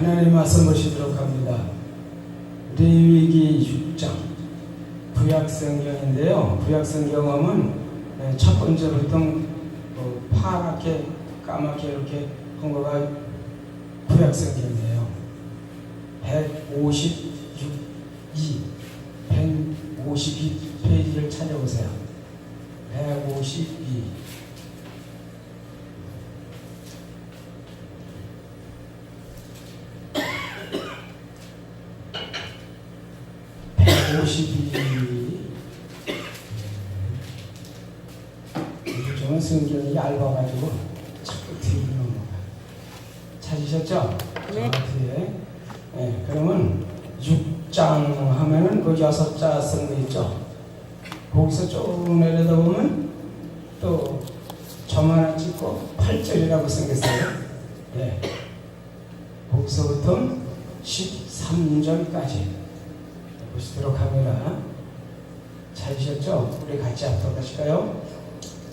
하나님 말씀 보시도록 합니다. 레위기 6장 구약성경인데요. 구약성경은 첫 번째부터 파랗게 까맣게 이렇게 한 거가 구약성경이에요. 152페이지를 찾아보세요. 152. 요즘은 성경이 얇아가지고 자꾸 뒤로 넘어가. 찾으셨죠? 네. 뒤에. 네. 그러면 6장 하면은 그 6자 쓴 거 있죠? 거기서 쭉 내려다 보면 또 점 하나 찍고 8절이라고 생겼어요. 네. 거기서부터 13절까지 보시도록 합니다. 찾으셨죠? 우리 같이 앞으로 가실까요?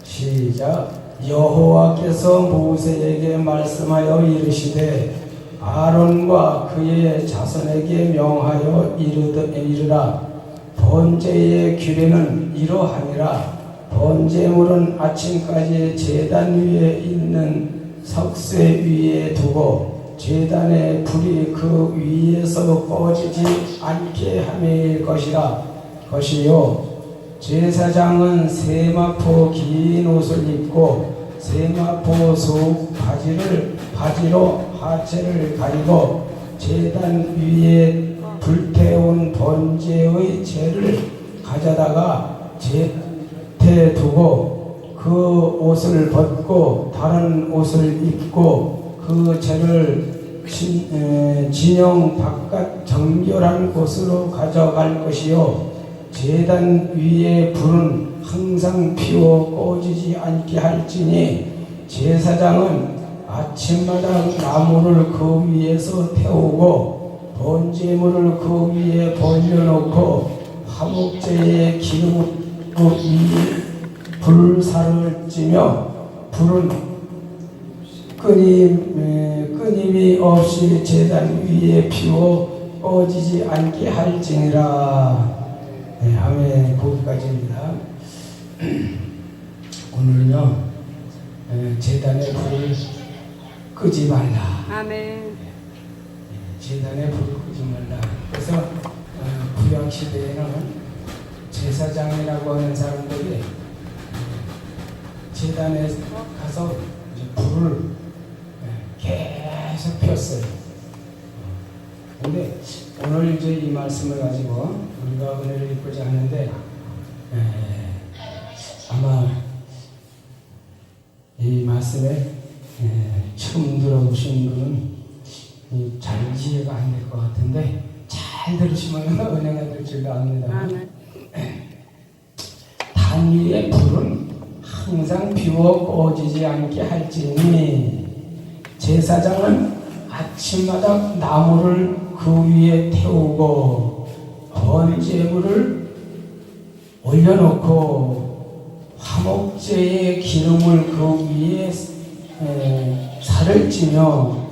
시작. 여호와께서 모세에게 말씀하여 이르시되 아론과 그의 자손에게 명하여 이르라. 번제의 규례는 이러하니라. 번제물은 아침까지 제단 위에 있는 석쇠 위에 두고 제단의 불이 그 위에서 꺼지지 않게 함일 것이요. 제사장은 세마포 긴 옷을 입고 세마포 속 바지로 하체를 가리고 제단 위에 불태운 번제의 재를 가져다가 제단에 두고 그 옷을 벗고 다른 옷을 입고 그 재를 진영 바깥 정결한 곳으로 가져갈 것이요. 제단 위에 불은 항상 피워 꺼지지 않게 할지니 제사장은 아침마다 나무를 그 위에서 태우고 번제물을 그 위에 벌려놓고 화목제의 기름 그 위에 불살을 찌며 불은 끊임이 없이 제단 위에 피워 꺼지지 않게 할지니라. 네, 아멘. 거기까지입니다. 오늘은요, 제단의 불을 끄지 말라. 아멘. 제단의 불을 끄지 말라. 그래서 구약 시대에는 제사장이라고 하는 사람들이 제단에 가서 이제 불을 계속 폈어요. 근데 오늘 이제 이 말씀을 가지고 우리가 은혜를 입고자 하는데 아마 이 말씀에 처음 들어보신 분은 잘 이해가 안 될 것 같은데 잘 들으시면 은혜가 될 줄 압니다. 단 위의 불은 항상 비워 꺼지지 않게 할지니 제사장은 아침마다 나무를 그 위에 태우고 번제물을 올려놓고 화목제의 기름을 그 위에 살을 찌며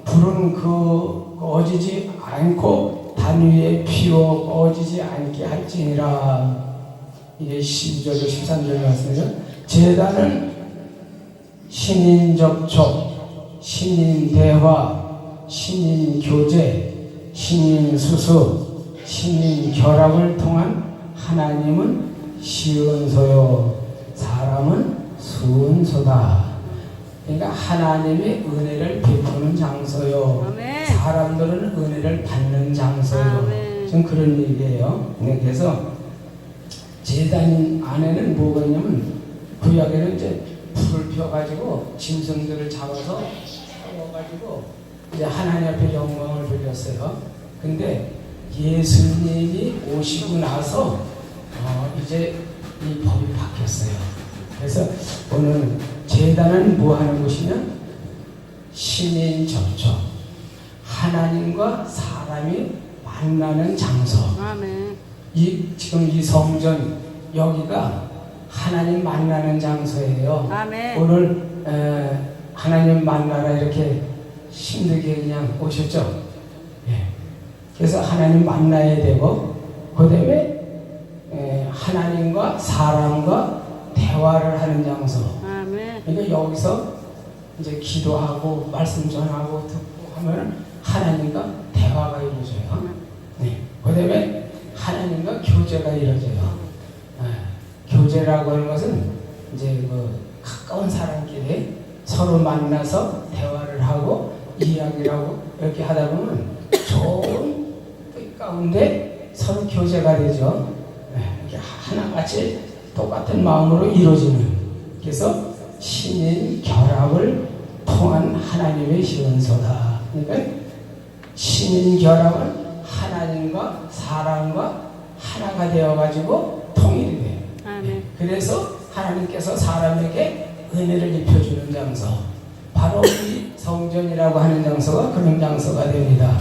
불은 그 꺼지지 않고 단 위에 피워 꺼지지 않게 할지니라. 이게 12절로 13절 말씀이죠. 제단은 신인 접촉, 신인 대화, 신인 교제, 신인 수수, 신인 결합을 통한 하나님은 시은소요, 사람은 수은소다. 그러니까 하나님의 은혜를 베푸는 장소요, 아멘. 사람들은 은혜를 받는 장소요. 아멘. 좀 그런 얘기예요. 그래서 제단 안에는 뭐가 있냐면 구약에는 이제 불을 펴가지고 짐승들을 잡아서 태워가지고 이제 하나님 앞에 영광을 돌렸어요. 근데 예수님이 오시고 나서 이제 이 법이 바뀌었어요. 그래서 오늘 제단은 뭐 하는 곳이냐? 신인 접촉, 하나님과 사람이 만나는 장소. 아멘. 지금 이 성전 여기가 하나님 만나는 장소예요. 아멘. 오늘 하나님 만나라 이렇게 힘들게 그냥 오셨죠. 예. 그래서 하나님 만나야 되고, 그 다음에 하나님과 사람과 대화를 하는 장소. 그러니까 여기서 이제 기도하고 말씀 전하고 듣고 하면 하나님과 대화가 이루어져요. 네. 그 다음에 하나님과 교제가 이루어져요. 교제라고 하는 것은 이제 그 가까운 사람끼리 서로 만나서 대화를 하고 이야기를 하고 이렇게 하다 보면 좋은 뜻 가운데 서로 교제가 되죠. 이렇게 하나같이 똑같은 마음으로 이루어지는, 그래서 신인 결합을 통한 하나님의 시원소다. 그러니까 신인 결합은 하나님과 사람과 하나가 되어가지고 통일이 돼요. 그래서 하나님께서 사람에게 은혜를 입혀주는 장소, 바로 이 성전이라고 하는 장소가 그런 장소가 됩니다.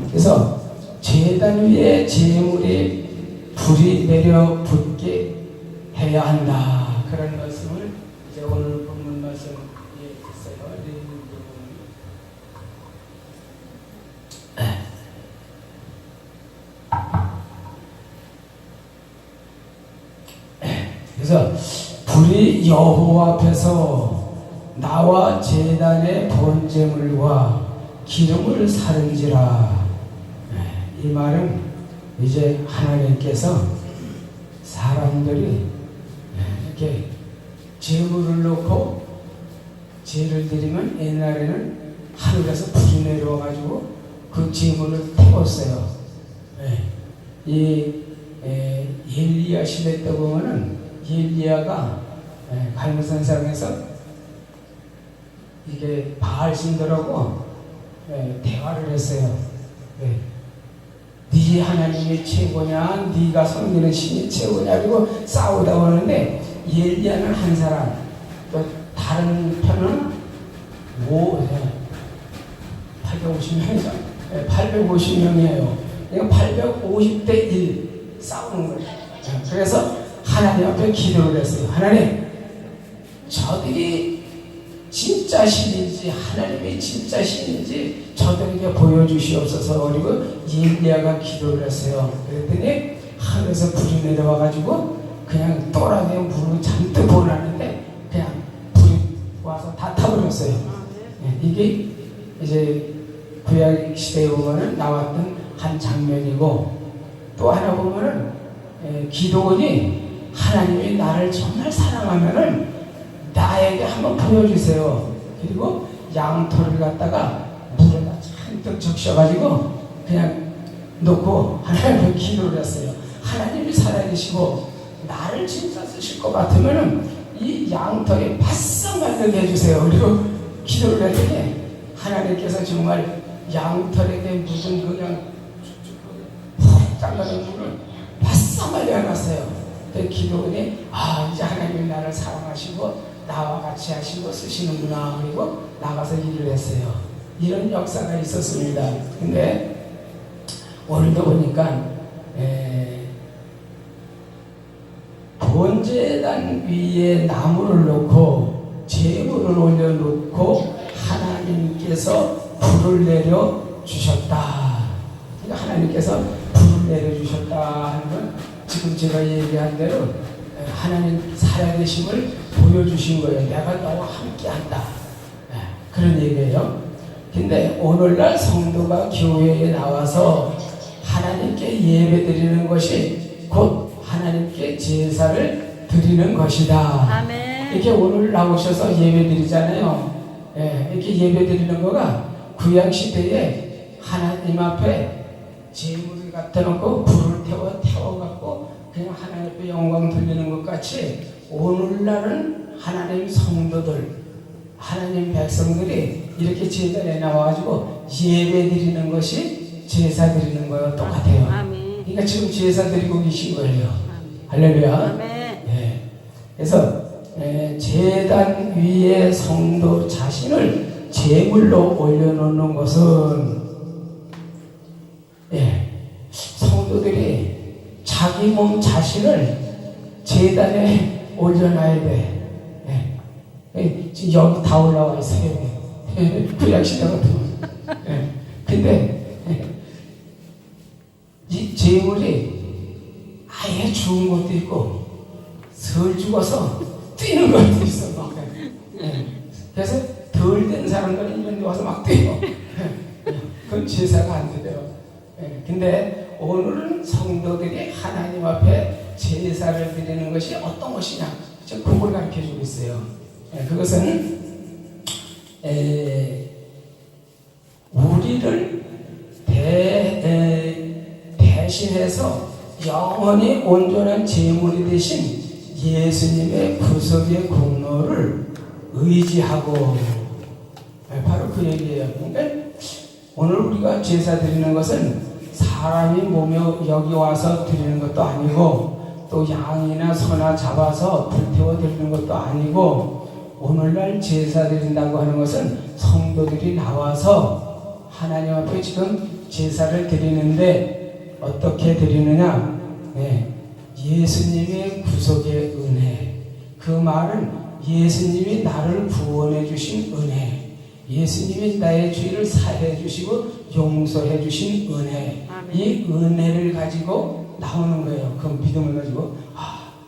그래서 제단 위에 제물이 불이 내려 붙게 해야 한다. 그런 말씀을 이제 오늘 본문 말씀에 있어요. 그래서 불이 여호와 앞에서 나와 제단의 번제물과 기름을 사른지라. 이 말은 이제 하나님께서 사람들이 이렇게 제물을 놓고 제를 드리면 옛날에는 하늘에서 불이 내려와가지고 그 제물을 태웠어요. 이 엘리야 시대 때 보면은 엘리야가 갈무산상에서 이게 바알 신들하고 대화를 했어요. 네 하나님이 최고냐, 네가 섬기는 신이 최고냐, 그리고 싸우다 하는데 엘리야는 한 사람, 또 다른 편은 850명이죠. 850명이에요. 그러니까 850대 1 싸우는 거예요. 그래서 하나님 앞에 기도를 했어요. 하나님, 저들이 진짜 신인지 하나님이 진짜 신인지 저들에게 보여주시옵소서. 그리고 엘리야가 기도를 했어요. 그랬더니 하늘에서 불이 내려와가지고 그냥 또라게 물을 잔뜩 보내는데 그냥 불이 와서 다 타버렸어요. 이게 이제 구약 시대에 보면은 나왔던 한 장면이고, 또 하나 보면은 기도원이 하나님이 나를 정말 사랑하면은 나에게 한번 보여주세요. 그리고 양털을 갖다가 물에다 잔뜩 적셔가지고 그냥 놓고 하나님께 기도를 했어요. 하나님이 살아계시고 나를 진짜 쓰실 것 같으면은 이 양털에 바싹 말르게 해주세요. 그리고 기도를 했더니 하나님께서 정말 양털에게 묻은 그냥 푹 담가는 물을 바싹 말려놨어요. 그 기도원이 이제 하나님이 나를 사랑하시고 나와 같이 하시고 쓰시는구나. 그리고 나가서 일을 했어요. 이런 역사가 있었습니다. 근데 오늘도 보니까 번제단 위에 나무를 놓고 제물을 올려놓고 하나님께서 불을 내려 주셨다. 그러니까 하나님께서 불을 내려 주셨다 하는 건 지금 제가 얘기한 대로 하나님 살아계심을 보여주신 거예요. 내가 너와 함께한다. 그런 얘기예요. 근데 오늘날 성도가 교회에 나와서 하나님께 예배 드리는 것이 곧 하나님께 제사를 드리는 것이다. 아멘. 이렇게 오늘 나오셔서 예배 드리잖아요. 이렇게 예배 드리는 거가 구약 시대에 하나님 앞에 제물을 갖다 놓고 불을 태워갖고 그냥 하나님 앞에 영광 돌리는 것 같이 오늘날은 하나님 성도들, 하나님 백성들이 이렇게 제단에 나와가지고 예배 드리는 것이 제사 드리는 거와 똑같아요. 아멘. 그러니까 지금 제사 드리고 계신 거예요. 할렐루야. 아멘. 그래서 제단 위에 성도 자신을 제물로 올려놓는 것은 성도들이 자기 몸 자신을 제단에 올려놔야 돼. 지금 여기 다 올라와 있어요. 구약시대 같은. 근데 이 재물이 아예 죽은 것도 있고 덜 죽어서 뛰는 것도 있어. 막. 그래서 덜 된 사람들은 이런 데 와서 막 뛰어. 그건 제사가 안 되대요. 근데 오늘은 성도들이 하나님 앞에 제사를 드리는 것이 어떤 것이냐, 그걸 가르쳐 주고 있어요. 그것은 우리를 대신해서 영원히 온전한 제물이 되신 예수님의 구속의 공로를 의지하고, 바로 그 얘기예요. 그러니까 오늘 우리가 제사 드리는 것은 사람이 몸에 여기 와서 드리는 것도 아니고, 또 양이나 소나 잡아서 불태워 드리는 것도 아니고, 오늘날 제사 드린다고 하는 것은 성도들이 나와서 하나님 앞에 지금 제사를 드리는데 어떻게 드리느냐? 예수님의 구속의 은혜. 그 말은 예수님이 나를 구원해 주신 은혜, 예수님이 나의 죄를 사해 주시고 용서해 주신 은혜, 이 은혜를 가지고 나오는 거예요. 그 믿음을 가지고,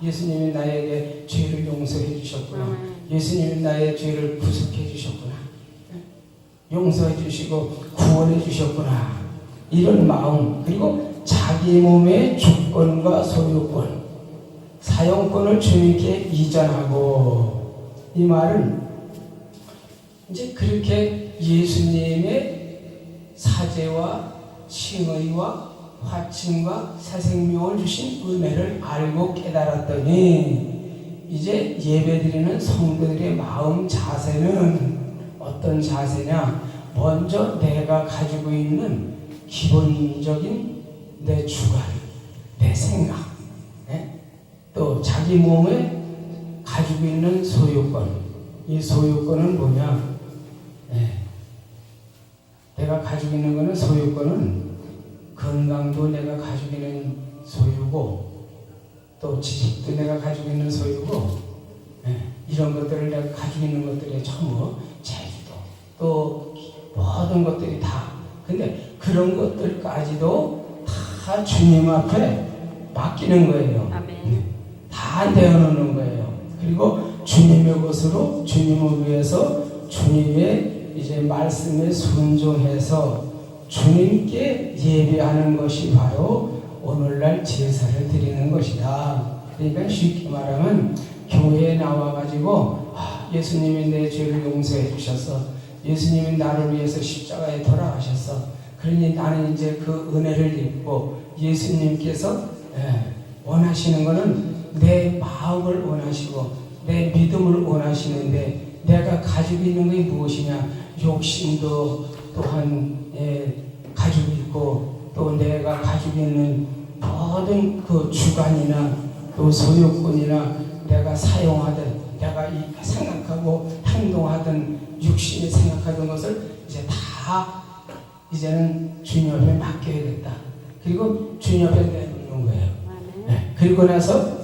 예수님이 나에게 죄를 용서해 주셨구나, 예수님이 나의 죄를 구속해 주셨구나, 용서해 주시고 구원해 주셨구나, 이런 마음. 그리고 자기 몸의 주권과 소유권, 사용권을 주님께 이전하고, 이 말은 이제 그렇게 예수님의 사죄와 칭의와 화침과 새생명을 주신 은혜를 알고 깨달았더니, 이제 예배드리는 성도들의 마음 자세는 어떤 자세냐? 먼저 내가 가지고 있는 기본적인 내 주관, 내 생각, 또 자기 몸에 가지고 있는 소유권. 이 소유권은 뭐냐? 내가 가지고 있는 거는, 소유권은 건강도 내가 가지고 있는 소유고, 또 지식도 내가 가지고 있는 소유고, 이런 것들을 내가 가지고 있는 것들이 전부 제주도, 또 모든 것들이 다. 근데 그런 것들까지도 다 주님 앞에 맡기는 거예요. 다 내어놓는 거예요. 그리고 주님의 것으로, 주님을 위해서, 주님의 이제 말씀에 순종해서 주님께 예배하는 것이 바로 오늘날 제사를 드리는 것이다. 그러니까 쉽게 말하면 교회에 나와가지고 예수님이 내 죄를 용서해 주셔서, 예수님이 나를 위해서 십자가에 돌아가셨어, 그러니 나는 이제 그 은혜를 입고, 예수님께서 원하시는 것은 내 마음을 원하시고 내 믿음을 원하시는데, 내가 가지고 있는 것이 무엇이냐? 욕심도 또한 가지고 있고, 또 내가 가지고 있는 모든 그 주관이나 또 소유권이나 내가 사용하던, 내가 생각하고 행동하던, 육신이 생각하던 것을 이제 다 이제는 주님 앞에 맡겨야겠다. 그리고 주님 앞에 내놓는 거예요. 그리고 나서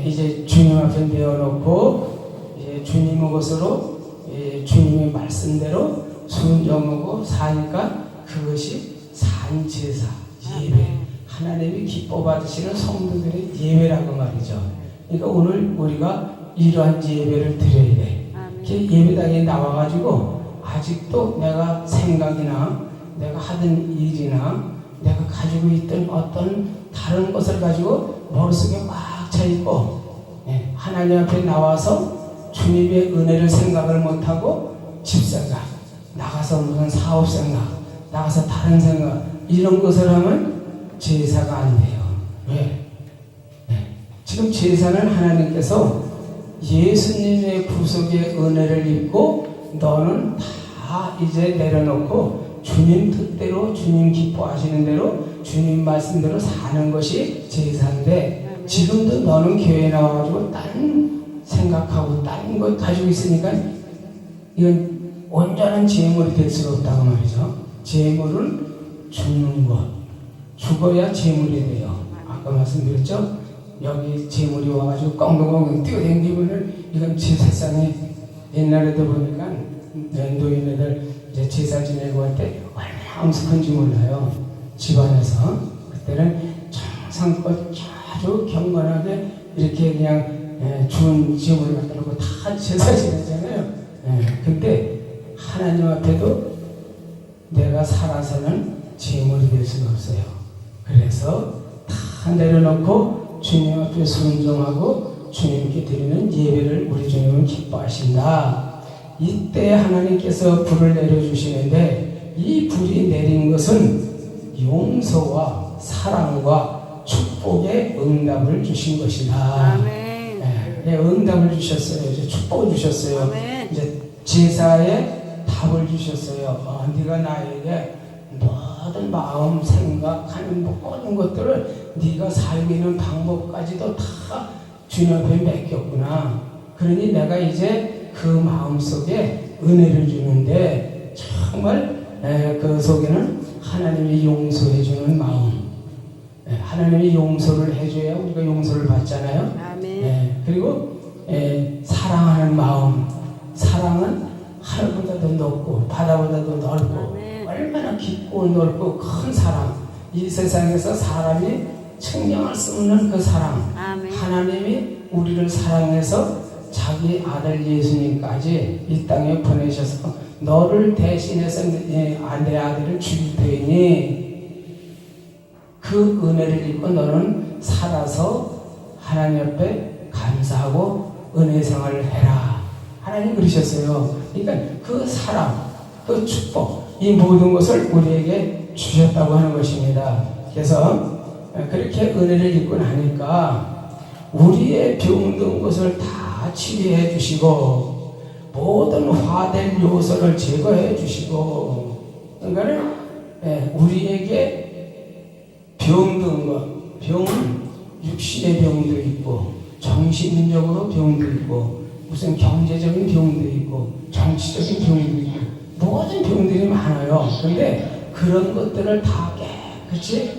이제 주님 앞에 내어놓고, 이제 주님의 것으로, 주님의 말씀대로 순종하고 사니까 그것이 산제사, 예배, 하나님이 기뻐 받으시는 성도들의 예배라고 말이죠. 그러니까 오늘 우리가 이러한 예배를 드려야 돼. 예배당에 나와가지고 아직도 내가 생각이나 내가 하던 일이나 내가 가지고 있던 어떤 다른 것을 가지고 머릿속에 꽉 차 있고, 하나님 앞에 나와서 주님의 은혜를 생각을 못하고 집생각, 나가서 무슨 사업 생각, 나가서 다른 생각, 이런 것을 하면 제사가 안 돼요. 왜? 지금 제사는 하나님께서 예수님의 구속의 은혜를 입고 너는 다 이제 내려놓고 주님 뜻대로, 주님 기뻐하시는 대로, 주님 말씀대로 사는 것이 제사인데, 지금도 너는 교회에 나와가지고 다른 생각하고 다른 것 가지고 있으니까 이건 온전한 제물이 될 수가 없다고 말이죠. 제물은 죽는 것, 죽어야 제물이 돼요. 아까 말씀드렸죠? 여기 제물이 와가지고 꽁꽁꽁 뛰어댕기면은 이건 제사상에, 옛날에도 보니까 노인네들 이제 제사 지내고 할 때 얼마나 엄숙한지 몰라요. 집안에서 그때는 정성껏 아주 경건하게 이렇게 그냥 좋은 지음을 만들고 다 제사 지내잖아요. 근데 하나님 앞에도 내가 살아서는 제물이 될 수가 없어요. 그래서 다 내려놓고 주님 앞에 순종하고 주님께 드리는 예배를 우리 주님은 기뻐하신다. 이때 하나님께서 불을 내려주시는데 이 불이 내린 것은 용서와 사랑과 축복의 응답을 주신 것이다. 아멘. 응답을 주셨어요. 이제 축복을 주셨어요. 아멘. 이제 제사에 답을 주셨어요. 네가 나에게 모든 마음, 생각하는 모든 것들을 네가 살기는 방법까지도 다 주님 앞에 맡겼구나. 그러니 내가 이제 그 마음 속에 은혜를 주는데 정말 그 속에는 하나님이 용서해 주는 마음, 하나님이 용서를 해줘야 우리가 용서를 받잖아요. 아멘. 그리고 사랑하는 마음, 사랑은 하늘보다도 높고 바다보다도 넓고 아멘. 얼마나 깊고 넓고 큰 사랑, 이 세상에서 사람이 측량할 수 없는 그 사랑, 아멘. 하나님이 우리를 사랑해서 자기 아들 예수님까지 이 땅에 보내셔서 너를 대신해서 내 아들을 죽일 테니 그 은혜를 입고 너는 살아서 하나님 앞에 감사하고 은혜 생활을 해라. 하나님 그러셨어요. 그러니까 그 사랑, 그 축복, 이 모든 것을 우리에게 주셨다고 하는 것입니다. 그래서 그렇게 은혜를 입고 나니까 우리의 병든 것을 다 치료해 주시고 모든 화된 요소를 제거해 주시고, 그러니까 우리에게 병든 것, 병은 육신의 병도 있고 정신적으로 병도 있고 무슨 경제적인 병도 있고 정치적인 병도 있고 모든 병들이 많아요. 그런데 그런 것들을 다 깨끗이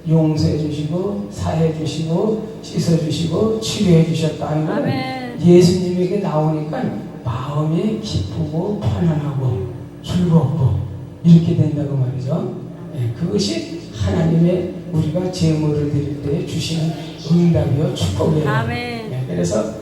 용서해 주시고 사해 주시고 씻어 주시고 치료해 주셨다는 것은 예수님에게 나오니까 마음이 기쁘고 편안하고 즐겁고 이렇게 된다고 말이죠. 그것이 하나님의 우리가 제물을 드릴 때 주시는 응답이요 축복이에요. 아멘. 그래서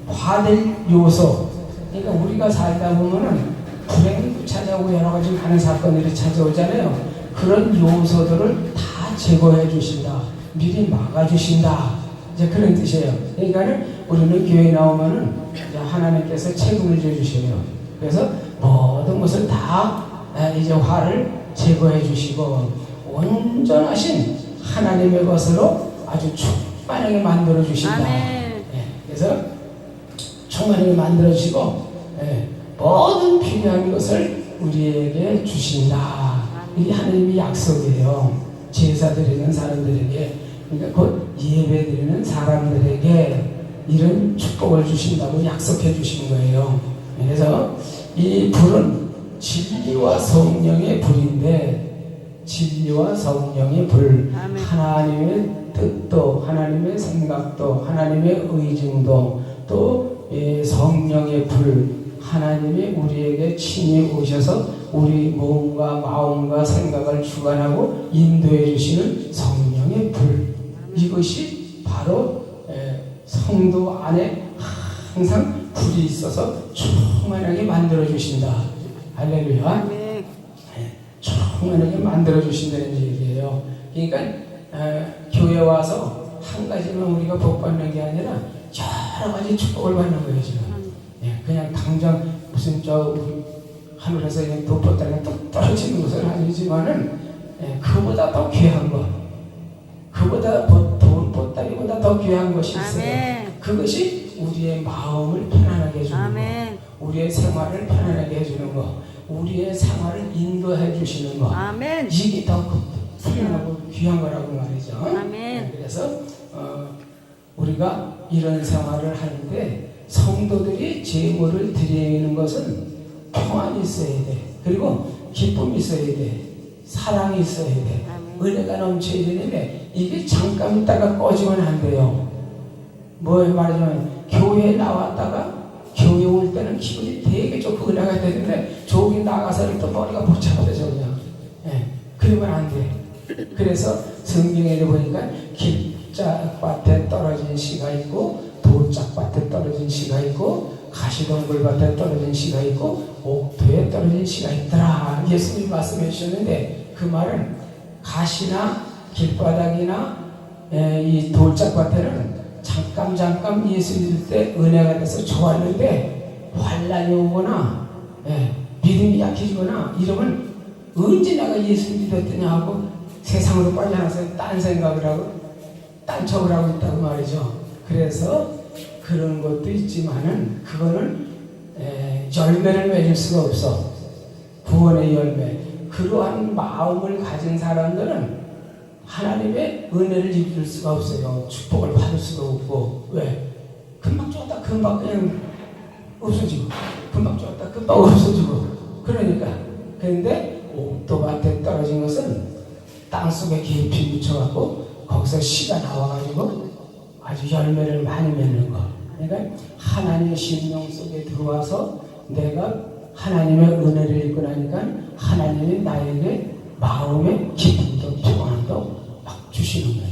화될 요소, 그러니까 우리가 살다 보면은 불행도 찾아오고 여러 가지 많은 사건들이 찾아오잖아요. 그런 요소들을 다 제거해 주신다. 미리 막아 주신다. 이제 그런 뜻이에요. 그러니까 우리는 교회 나오면은 이제 하나님께서 책임을 져 주셔요. 그래서 모든 것을 다 이제 화를 제거해 주시고 온전하신 하나님의 것으로 아주 충만하게 만들어 주신다. 그래서 충만하게 만들어 주시고 모든 필요한 것을 우리에게 주신다. 이게 하나님의 약속이에요. 제사 드리는 사람들에게, 그러니까 곧 예배 드리는 사람들에게 이런 축복을 주신다고 약속해 주신 거예요. 그래서 이 불은 진리와 성령의 불인데, 진리와 성령의 불, 하나님의 뜻도 하나님의 생각도 하나님의 의중도 또 성령의 불, 하나님이 우리에게 친히 오셔서 우리 몸과 마음과 생각을 주관하고 인도해 주시는 성령의 불, 이것이 바로 성도 안에 항상 불이 있어서 충만하게 만들어 주신다. 할렐루야. 충만하게 만들어 주신다는 얘기예요. 그러니까 교회 와서 한 가지만 우리가 복 받는 게 아니라 여러 가지 축복을 받는 거예요. 지금 그냥 당장 무슨 우리 하늘에서 그냥 돋보따리가 뚝 떨어지는 것은 아니지만은 그보다 더 귀한 것, 그보다 돈 보따리보다 더 귀한 것이 있어요. 그것이 우리의 마음을 편안하게 해주는 것, 우리의 생활을 편안하게 해주는 것, 우리의 생활을 인도해 주시는 것, 이게 더 편안하고 귀한 거라고 말이죠. 그래서 우리가 이런 생활을 하는데 성도들이 제물을 드리는 것은 평안이 있어야 돼. 그리고 기쁨이 있어야 돼. 사랑이 있어야 돼. 은혜가 넘쳐야 되는데 이게 잠깐 있다가 꺼지면 안 돼요. 뭐 말하자면 교회에 나왔다가 교회 올 때는 기분이 되게 좋고 은혜가 또 머리가 복잡해져 그냥. 그러면 안 돼. 그래서 성경에 보니까 길짝밭에 떨어진 씨가 있고 돌짝밭에 떨어진 씨가 있고 가시덤불밭에 떨어진 씨가 있고 옥토에 떨어진 씨가 있더라. 예수님 말씀해 주셨는데 그 말은 가시나 길바닥이나 이 돌짝밭에는 잠깐 예수 믿을 때 은혜가 돼서 좋았는데 환란이 오거나 믿음이 약해지거나 이러면 언제 내가 예수 믿었더냐 하고 세상으로 빠져나서 딴 생각을 하고 딴 척을 하고 있다고 말이죠. 그래서 그런 것도 있지만은 그거는 열매를 맺을 수가 없어. 구원의 열매. 그러한 마음을 가진 사람들은 하나님의 은혜를 입을 수가 없어요. 축복을 받을 수가 없고. 왜? 금방 줬다 금방 그냥 없어지고 금방 줬다 금방 없어지고. 그러니까 그런데 옥토밭에 떨어진 것은 땅속에 깊이 묻혀갖고 거기서 씨가 나와가지고 아주 열매를 많이 맺는 거. 그러니까 하나님의 심령 속에 들어와서 내가 하나님의 은혜를 입고 나니까 하나님이 나에게 마음의 기쁨도 평안도 막 주시는 거예요.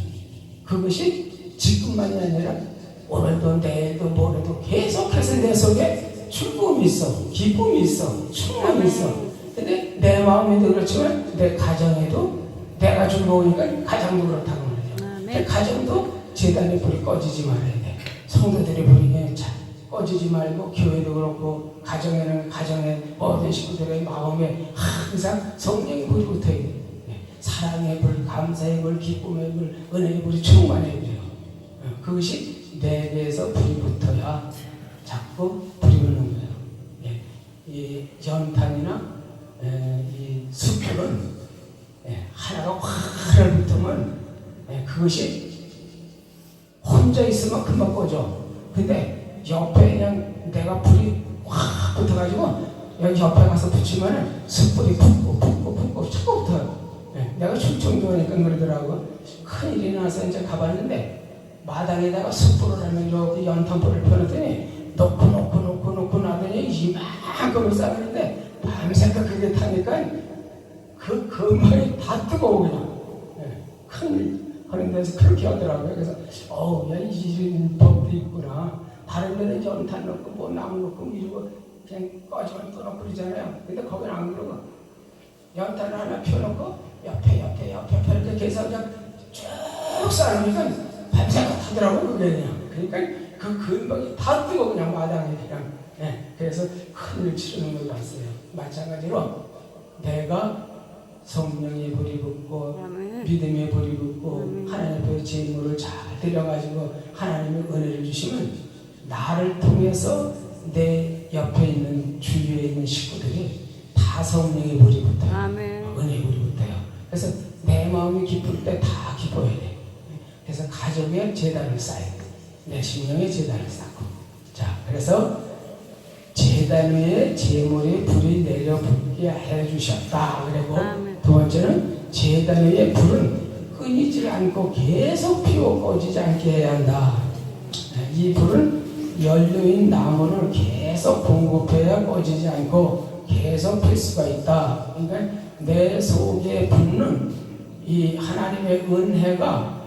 그것이 지금만이 아니라 오늘도 내일도 모레도 계속해서 내 속에 즐거움이 있어, 기쁨이 있어, 충만이 있어. 근데 내 마음에도 그렇지만 내 가정에도 내가 즐거우니까 가정도 그렇다고 말이죠. 내 가정도 제단의 불이 꺼지지 말아야 돼. 성도들의 불이 꺼지지 말고 교회도 그렇고 가정에는 가정의 모든 식구들의 마음에 항상 성령의 불이 붙어야 돼. 사랑의 불, 감사의 불, 기쁨의 불, 은혜의 불이 충만해야 돼요. 그것이 내게서 불이 붙어야 자꾸 불이 붙는 거예요. 이 연탄이나 이 숯불은 하나가 확 붙으면 그것이 혼자 있으면 금방 꺼져. 근데 옆에 그냥 내가 불이 확 붙어가지고 여기 옆에 가서 붙이면 숯불이 붙고 자꾸 붙어요. 내가 충청도니까 그러더라고. 큰일이 나서 이제 가봤는데 마당에다가 숯불을 하면 여기 연탄불을 펴놨더니 놓고 나더니 이만큼을 쌓았는데 밤새껏 그게 타니까 그 건물이 다 뜨거워 그냥. 큰일 하는 데서 그렇게 하더라고요. 그래서 야 이런 법도 있구나. 다른 데는 연탄 넣고 뭐 나무 넣고 이러고 그냥 꺼지면 또 넣고 그러잖아요. 근데 거기는 안 그러고 연탄을 하나 펴놓고 옆에 이렇게 해서 그냥 쭉 쌓으니까 밤새가 타더라고요. 그게 그냥. 그러니까 그 근방이 다 뜨고 그냥 마당에 그냥. 그래서 큰일 치르는 걸 봤어요. 마찬가지로 내가 성령의 불이 붙고 믿음의 불이 붙고 하나님 앞에 제물을 잘 드려가지고 하나님의 은혜를 주시면 나를 통해서 내 옆에 있는 주위에 있는 식구들이 다 성령의 불이 붙어요. 은혜의 불이 붙어요. 그래서 내 마음이 기쁠 때 다 기뻐야 돼. 그래서 가정에 제단을 쌓아야 돼. 내 심령에 제단을 쌓고. 자, 그래서 제단 위에 제물의 불이 내려붙게 해주셨다. 그리고 두 번째는 제단 위에 불은 끊이지 않고 계속 피워 꺼지지 않게 해야 한다. 이 불은 연료인 나무를 계속 공급해야 꺼지지 않고 계속 필 수가 있다. 그러니까 내 속에 붙는 이 하나님의 은혜가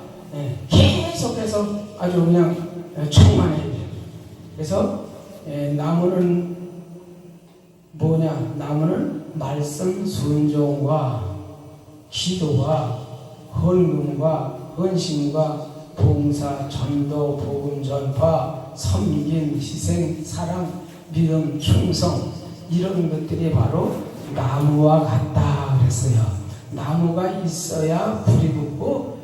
계속해서 아주 그냥 충만해야 돼요. 그래서 나무는 뭐냐? 나무는 말씀 순종과 기도와 헌금과 헌신과 봉사, 전도, 복음 전파, 섬김, 희생, 사랑, 믿음, 충성 이런 것들이 바로 나무와 같다 그랬어요. 나무가 있어야 불이 붙고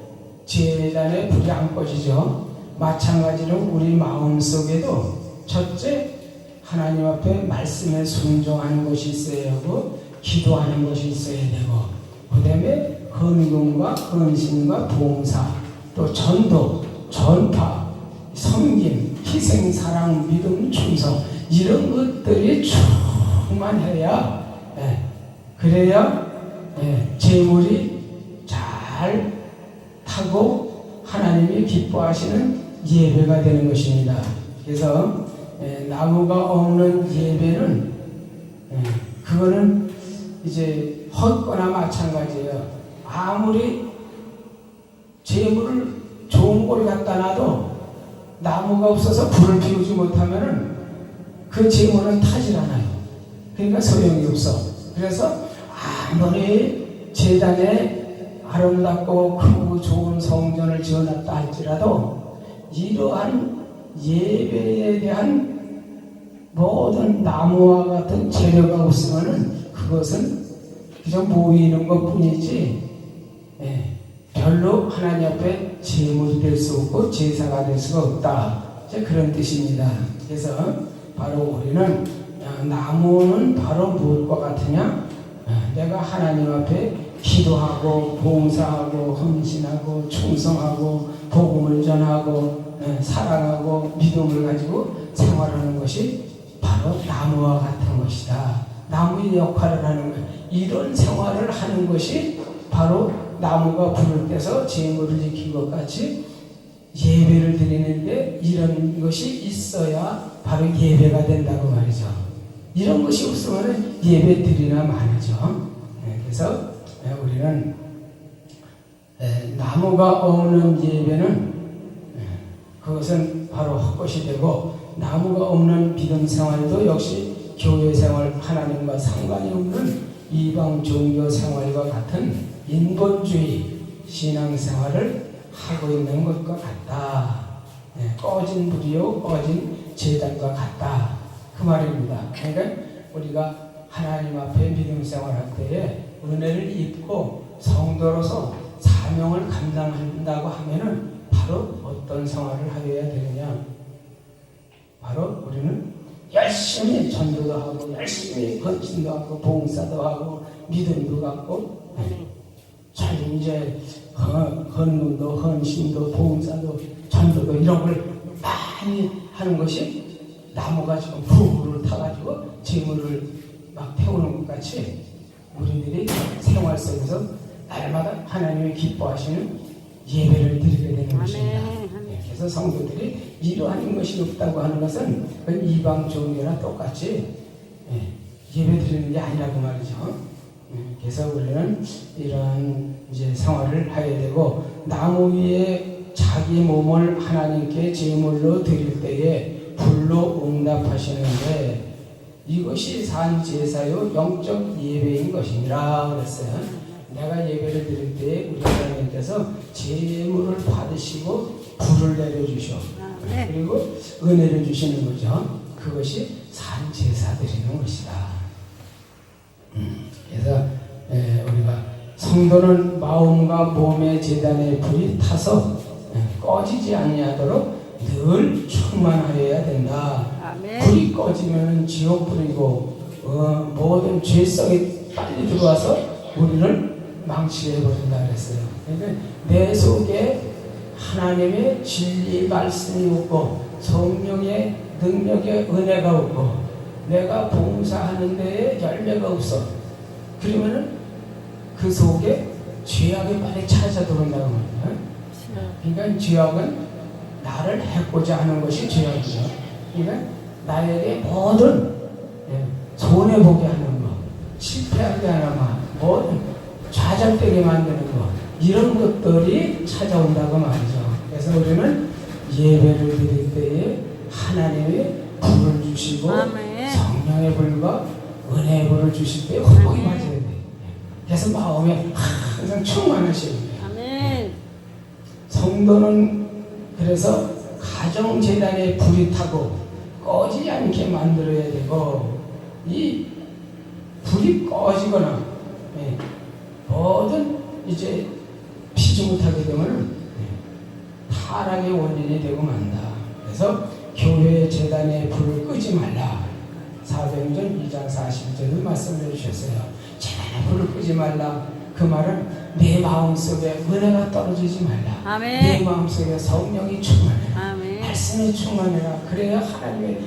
제단에 불이 안 꺼지죠. 마찬가지로 우리 마음속에도 첫째 하나님 앞에 말씀에 순종하는 것이 있어야 하고 기도하는 것이 있어야 되고 그 다음에 헌금과 헌신과 봉사 또 전도, 전파, 섬김, 희생, 사랑, 믿음, 충성 이런 것들이 충만해야 그래야 제물이 잘 타고 하나님이 기뻐하시는 예배가 되는 것입니다. 그래서 나무가 없는 예배는 그거는 이제 헛거나 마찬가지예요. 아무리 재물을 좋은 걸 갖다 놔도 나무가 없어서 불을 피우지 못하면은 그 재물은 타질 않아요. 그러니까 소용이 없어. 그래서 아무리 제단에 아름답고 크고 좋은 성전을 지어놨다 할지라도 이러한 예배에 대한 모든 나무와 같은 재료가 없으면은 그것은 그냥 모이는 것 뿐이지, 별로 하나님 앞에 제물이 될 수 없고 제사가 될 수가 없다. 그런 뜻입니다. 그래서 바로 우리는 나무는 바로 무엇과 같으냐? 내가 하나님 앞에 기도하고 봉사하고 헌신하고 충성하고 복음을 전하고 사랑하고 믿음을 가지고 생활하는 것이 바로 나무와 같은 것이다. 나무의 역할을 하는 것, 이런 생활을 하는 것이 바로 나무가 불을 떼서 제물을 지킨 것 같이 예배를 드리는데 이런 것이 있어야 바로 예배가 된다고 말이죠. 이런 것이 없으면 예배 드리나 마나죠. 그래서 우리는 나무가 없는 예배는 그것은 바로 헛것이 되고, 나무가 없는 믿음 생활도 역시 교회 생활, 하나님과 상관이 없는 이방 종교 생활과 같은 인본주의 신앙생활을 하고 있는 것과 같다. 꺼진 불이요 꺼진 제단과 같다. 그 말입니다. 그러니까 우리가 하나님 앞에 믿음 생활할 때에 은혜를 입고 성도로서 사명을 감당한다고 하면은 바로 어떤 생활을 하여야 되느냐? 바로 우리는 열심히 전도도 하고 열심히 헌신도 하고 봉사도 하고 믿음도 갖고 잘 이제 헌문도 헌신도 봉사도 전도도 이런 걸 많이 하는 것이 나무가 지금 불을 타가지고 재물을 막 태우는 것 같이 우리들이 생활 속에서 날마다 하나님이 기뻐하시는 예배를 드리게 되는 것입니다. 그래서 성도들이 이러한 것이 없다고 하는 것은 이방 종교나 똑같이 예배 드리는 게 아니라고 말이죠. 그래서 우리는 이러한 이제 생활을 하게 되고, 나무 위에 자기 몸을 하나님께 제물로 드릴 때에 불로 응답하시는데 이것이 산 제사요 영적 예배인 것이니라 그랬어요. 내가 예배를 드릴 때에 우리 하나님께서 제물을 받으시고 불을 내려주셔. 그리고 은혜를 주시는 거죠. 그것이 산 제사 드리는 것이다. 그래서 우리가 성도는 마음과 몸의 제단에 불이 타서 꺼지지 아니하도록 늘 충만하여야 된다. 아멘. 불이 꺼지면 지옥불이고 모든 죄성이 빨리 들어와서 우리를 망치게 해버린다 그랬어요. 그러니까 내 속에 하나님의 진리 말씀이 없고 성령의 능력의 은혜가 없고 내가 봉사하는 데에 열매가 없어. 그러면은 그 속에 죄악이 빨리 찾아 들어온다고 말이야. 그러니까 죄악은 나를 해코자 하는 것이 죄악이죠. 그러니까 나에게 모든 손해보게 하는 거, 실패하게 하는 거, 모든 좌절되게 만드는 거, 이런 것들이 찾아온다고 말이죠. 그래서 우리는 예배를 드릴 때에 하나님의 불을 주시고 성령의 불과 은혜의 불을 주실 때 호복이 맞아야 돼. 그래서 마음에 항상 충만하시는 거예요. 성도는 그래서 가정재단에 불이 타고 꺼지지 않게 만들어야 되고, 이 불이 꺼지거나 모든 이제 피지 못하게 되면 타락의 원인이 되고 만다. 그래서 교회 재단에 불을 끄지 말라. 사도행전 2장 40절을 말씀해 주셨어요. 재단에 불을 끄지 말라. 그 말은 내 마음속에 은혜가 떨어지지 말라. 아멘. 내 마음속에 성령이 충만해라. 아멘. 말씀이 충만해라. 그래야 하나님이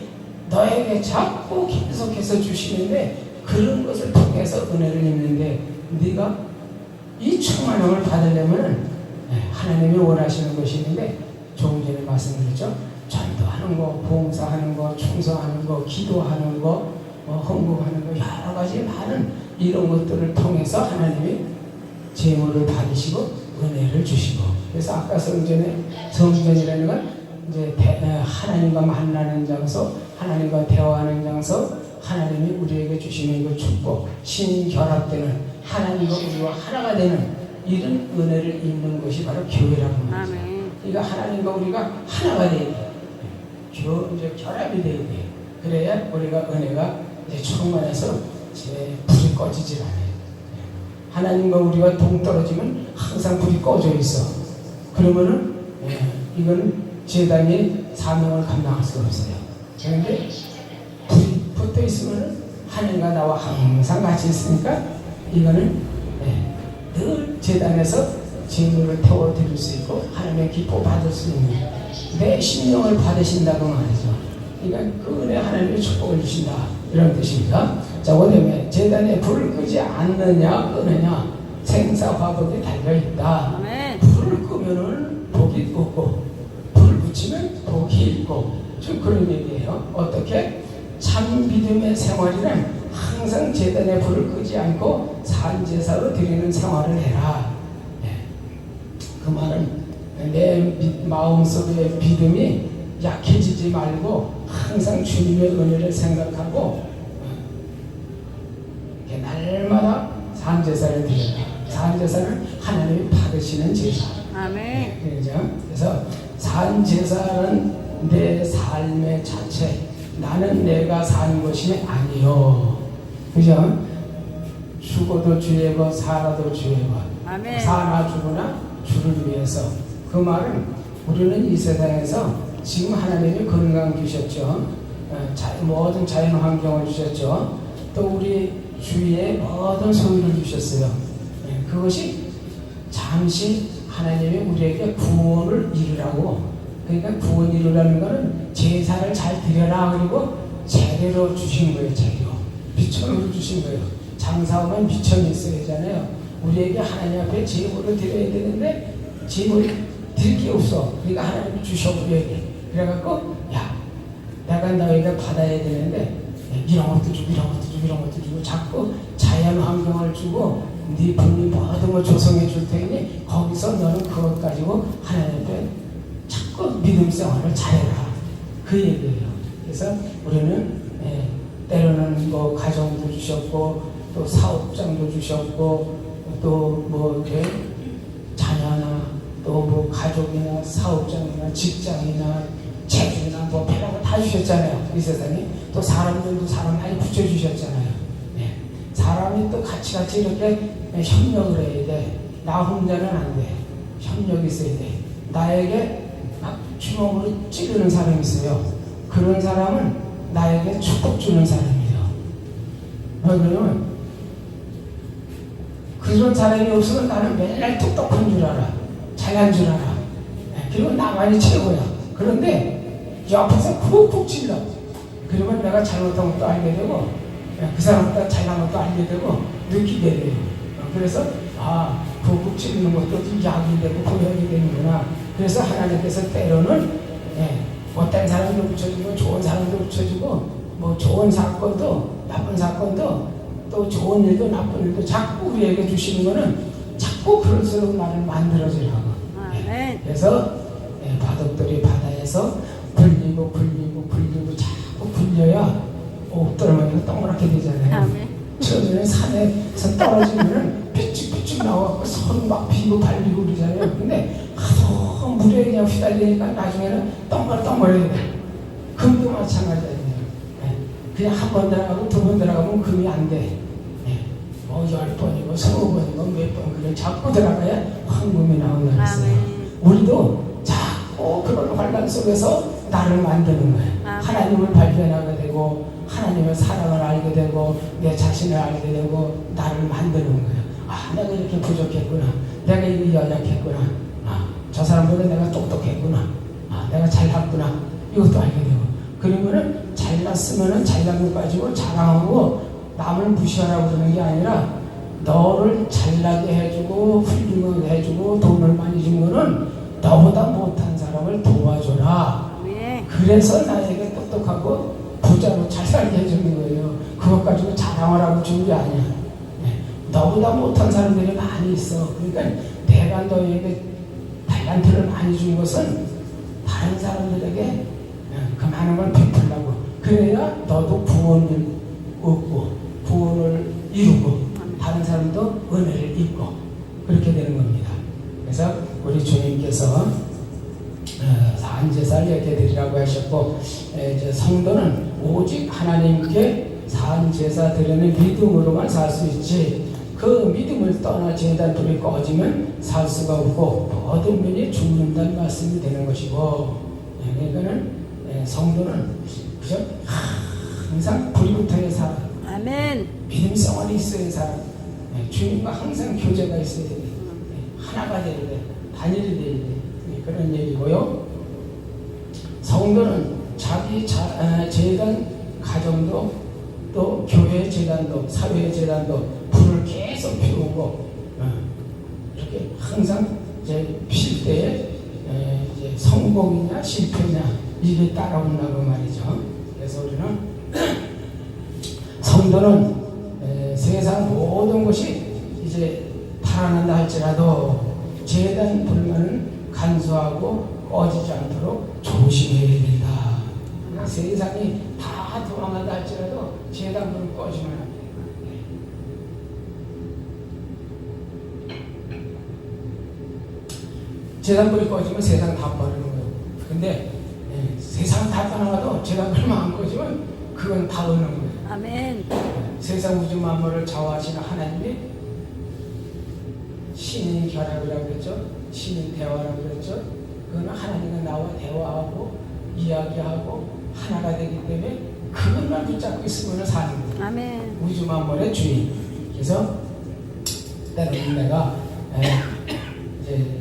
너에게 자꾸 계속해서 주시는데, 그런 것을 통해서 은혜를 입는데, 네가 이 충만함을 받으려면 하나님이 원하시는 것이 있는데, 조금 전에 말씀드렸죠. 전도하는 거, 봉사하는 거, 충성하는 거, 기도하는 거, 헌금하는 거 여러 가지 많은 이런 것들을 통해서 하나님이 제물을 받으시고 은혜를 주시고 그래서 아까 성전이라는 건 이제 하나님과 만나는 장소, 하나님과 대화하는 장소, 하나님이 우리에게 주시는 그 축복, 신결합되는 하나님과 우리와 하나가 되는 이런 은혜를 입는 것이 바로 교회라고 말이죠. 그러니까 하나님과 우리가 하나가 돼야 돼요. 이제 결합이 돼야 돼요. 그래야 우리가 은혜가 이제 충만해서 이제 불이 꺼지질 않아요. 하나님과 우리가 동떨어지면 항상 불이 꺼져 있어. 그러면은 이건 제단이 사명을 감당할 수가 없어요. 그런데 불이 붙어 있으면 하나님과 나와 항상 같이 있으니까 이거는 늘 제단에서 제물을 태워 드릴 수 있고 하나님의 기뻐 받을 수 있는 내 심령을 받으신다고 말이죠. 그러니까 그 은혜 하나님의 축복을 주신다 이런 뜻입니다. 자, 그다음에 제단에 불을 끄지 않느냐 끄느냐 생사화복이 달려있다. 불을 끄면은 복이 없고 불을 붙이면 복이 있고 좀 그런 얘기예요. 어떻게? 참 믿음의 생활이란 항상 제단에 불을 끄지 않고 산제사로 드리는 생활을 해라. 그 말은 내 마음속의 믿음이 약해지지 말고 항상 주님의 은혜를 생각하고 날마다 산제사를 드려라. 산제사는 하나님이 받으시는 제사. 아멘. 그래서 산제사는 내 삶의 자체, 나는 내가 사는 것이 아니요. 그죠? 죽어도 주의 것, 살아도 주의 것. 아멘. 사나 죽으나 주를 위해서. 그 말은 우리는 이 세상에서 지금 하나님이 건강 주셨죠. 모든 자연 환경을 주셨죠. 또 우리 주위에 모든 소유를 주셨어요. 그것이 잠시 하나님이 우리에게 구원을 이루라고. 그러니까 구원 이루라는 것은 제사를 잘 드려라. 그리고 재료로 주신 거예요. 재료. 미천으로 주신 거예요. 장사하면 미천이 있어야 하잖아요. 우리에게 하나님 앞에 제물을 드려야 되는데 제물을 드릴 게 없어. 그러니까 하나님이 주셔버려야 돼. 그래갖고 야 내가 너희가 받아야 되는데 이런 것도 주고 이런 것도 주고 이런 것도 주고 자꾸 자연 환경을 주고 네 분이 모든 걸 조성해 줄 테니 거기서 너는 그것 가지고 하나님 앞에 자꾸 믿음 생활을 잘해라. 그 얘기예요. 그래서 우리는 때로는 뭐 가정도 주셨고 또 사업장도 주셨고 또 뭐 이렇게 자녀나 또 뭐 가족이나 사업장이나 직장이나 재주나 뭐 별한 거 다 주셨잖아요. 이 세상에 또 사람들도 사람 많이 붙여주셨잖아요. 사람이 또 같이 이렇게 협력을 해야 돼. 나 혼자는 안 돼. 협력이 있어야 돼. 나에게 막 주먹으로 찌르는 사람이 있어요. 그런 사람은 나에게 축복 주는 사람이에요. 왜 그러냐면 그런 사람이 없으면 나는 맨날 똑똑한 줄 알아. 잘난 줄 알아. 그리고 나만이 최고야. 그런데 옆에서 푹푹 찔러. 그러면 내가 잘못한 것도 알게 되고 그 사람보다 잘난 것도 알게 되고 느끼게 돼요. 그래서 푹푹 찌르는 것도 약이 되고 보약이 되는구나. 그래서 하나님께서 때로는 못된 사람도 붙여주고 좋은 사람도 붙여주고 뭐 좋은 사건도 나쁜 사건도 또 좋은 일도 나쁜 일도 자꾸 우리에게 주시는 거는 자꾸 그럴수록 나를 만들어지라고. 그래서 바둑들이 바다에서 불리고 자꾸 불려야 옷떨어지고 동그랗게 되잖아요. 처음에는 산에서 떨어지면은 삐죽삐죽 나와서 서로 막 비고 발리고 그러잖아요. 근데 하도 물에 그냥 휘달리니까 나중에는 동글동글해야 돼. 금도 마찬가지예요. 그냥 한 번 들어가고 두 번 들어가면 금이 안 돼. 뭐 10번이고 20번이고 몇 번 그래 자꾸 들어가야 황금이 나온다고 했어요. 우리도 자꾸 그런 환란 속에서 나를 만드는 거예요. 하나님을 발견하게 되고 하나님의 사랑을 알게 되고 내 자신을 알게 되고 나를 만드는 거예요. 내가 이렇게 부족했구나. 내가 이렇게 연약했구나. 저 사람보다 내가 똑똑했구나. 내가 잘났구나. 이것도 알게 되고 그러면은 잘났으면은 잘난 것 가지고 자랑하고 남을 무시하라고 그러는 게 아니라 너를 잘나게 해주고 훌륭하게 해주고 돈을 많이 준 거는 너보다 못한 사람을 도와줘라. 그래서 나에게 똑똑하고 부자로 잘 살게 해주는 거예요. 그것 가지고 자랑을 하고 준 게 아니야. 네. 너보다 못한 사람들이 많이 있어. 그러니까 내가 너에게 달란트를 많이 준 것은 다른 사람들에게 그 많은 걸 베풀라고. 그래야 너도 구원을 얻고 구원을 이루고 다른 사람도 은혜를 입고 그렇게 되는 겁니다. 그래서 우리 주님께서 산제사를 얘기해드리라고 하셨고, 이제 성도는 오직 하나님께 산제사 드리는 믿음으로만 살 수 있지, 그 믿음을 떠나 제단 불이 꺼지면 살 수가 없고 모든 면이 죽는다는 말씀이 되는 것이고, 그러니까는 성도는 그죠? 항상 불이 붙어야 살아. 아멘. 믿음성원이 있어야 살아. 주님과 항상 교제가 있어야 돼. 하나가 돼야 돼. 단일이 돼야 돼. 그런 얘기고요. 성도는 자기 재단 가정도 또 교회 재단도 사회 재단도 불을 계속 피우고 이렇게 항상 이제 필 때에 이제 성공이냐 실패냐 이게 따라온다고 말이죠. 그래서 우리는 성도는 세상 모든 것이 이제 달아난다 할지라도 재단 불만은 간수하고 꺼지지 않도록 조심해야 된다. 그러니까 세상이 다 도망간다 할지라도 재단 불은 꺼지면 안 돼요. 재단 불이 꺼지면 세상 다 버리는 거예요. 근데 세상 다 떠나가도 재단 불만 안 꺼지면 그건 다 얻는 거예요. 아멘. 세상 우주 만물을 좌우하시는 하나님이 신인 결합이라고 그랬죠. 신인 대화라고 그랬죠. 그거는 하나님과 나와 대화하고 이야기하고 하나가 되기 때문에 그것만 붙잡고 있으면 사는 거예요. 아멘. 우주 만물의 주인. 그래서 때로는 내가 이제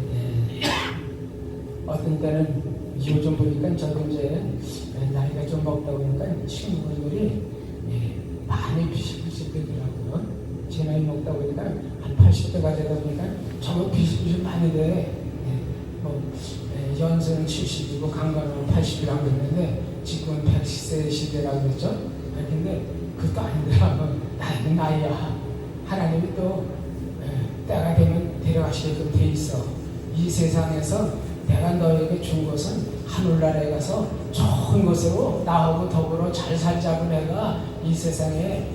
어떤 때는 요즘 보니까 저도 이제 나이가 좀 먹다 보니까 친구들이 많이 비실비실되더라고요. 제 나이 먹다 보니까 한 80대가 되다 보니까 정말 비실비실 많이 돼. 연세는 70이고 강간은 80이라고 했는데 지금은 110세 시대라고 그랬죠. 근데 그것도 아니더라고. 나이는 나이야. 하나님이 또 때가 되면 데려가시게끔 돼 있어. 이 세상에서 내가 너에게 준 것은 하늘나라에 가서 좋은 것으로 나하고 더불어 잘 살자고 내가 이 세상에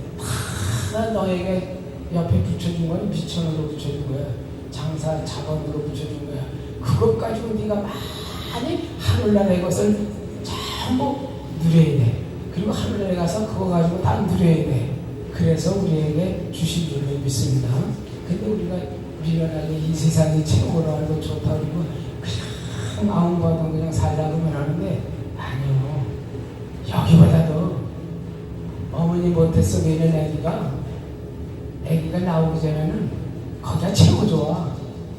다 너에게 옆에 붙여준 거는 미천으로 붙여준 거야. 장사 자본으로 붙여준 거야. 그것 가지고 네가 많이 하늘나라의 것을 전부 누려야 돼. 그리고 하늘나라에 가서 그거 가지고 다 누려야 돼. 그래서 우리에게 주신 줄로 믿습니다. 근데 우리가 미련하게 이 세상이 최고로 알고 좋다 그리고 그냥 마음과도 그냥 살라고만 하는데 아니요. 여기보다도 어머니 모태속에 있는 애기가 나오기 전에는 거기가 최고 좋아.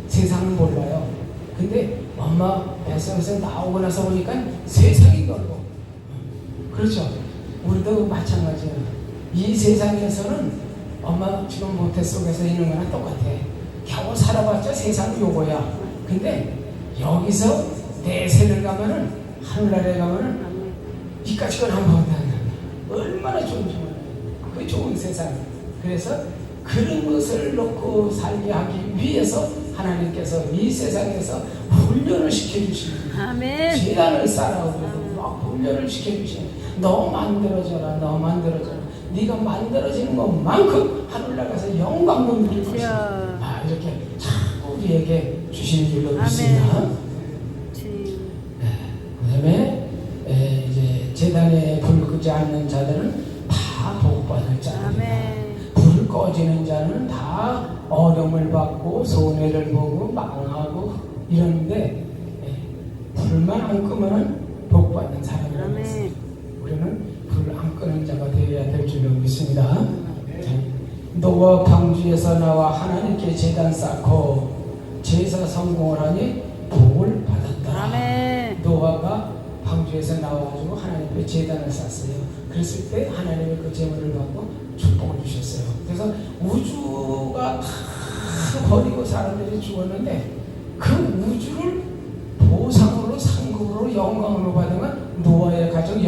세상은 몰라요. 근데 엄마 뱃속에서 나오고 나서 보니까 세상이 넓어. 그렇죠? 우리도 마찬가지야. 이 세상에서는 엄마 지금 모태속에서 있는 거랑 똑같아. 겨우 살아봤자 세상이 요거야. 근데 여기서 내세를 가면은 하늘나라에 가면은 이까지 건 한 번도 안 한다. 얼마나 좋은지 몰라요. 그 좋은 세상. 그래서 그런 것을 놓고 살게 하기 위해서 하나님께서 이 세상에서 훈련을 시켜주시는 아멘. 재단을 쌓아오고 막 훈련을 시켜주시는 너 만들어져라. 너 만들어져라. 네가 만들어지는 것만큼 하늘나라 가서 영광도 누릴 것이다. 이렇게 자꾸 우리에게 주시는 줄로 믿습니다. 그 다음에 이제 재단에 불 끄지 않는 자들은 다 복받을 자입니다. 불 꺼지는 자는 다 어려움을 받고 손해를 보고 망하고 이러는데 불만 안 끄면은 복받는 사람이라고 했습니다. 우리는 불 안 끄는 자가 되어야 될 줄로 믿습니다. 노아 방주에서 나와 하나님께 제단 쌓고 제사 성공을 하니 복을 받았다. 아멘. 노아가 방주에서 나와가지고 하나님께 제단을 쌓았어요. 그랬을 때 하나님의 그 제물을 받고 축복을 주셨어요. 그래서 우주가 다 버리고 사람들이 죽었는데 그 우주를 보상으로 상급으로 영광으로 받은 건 노아의 가족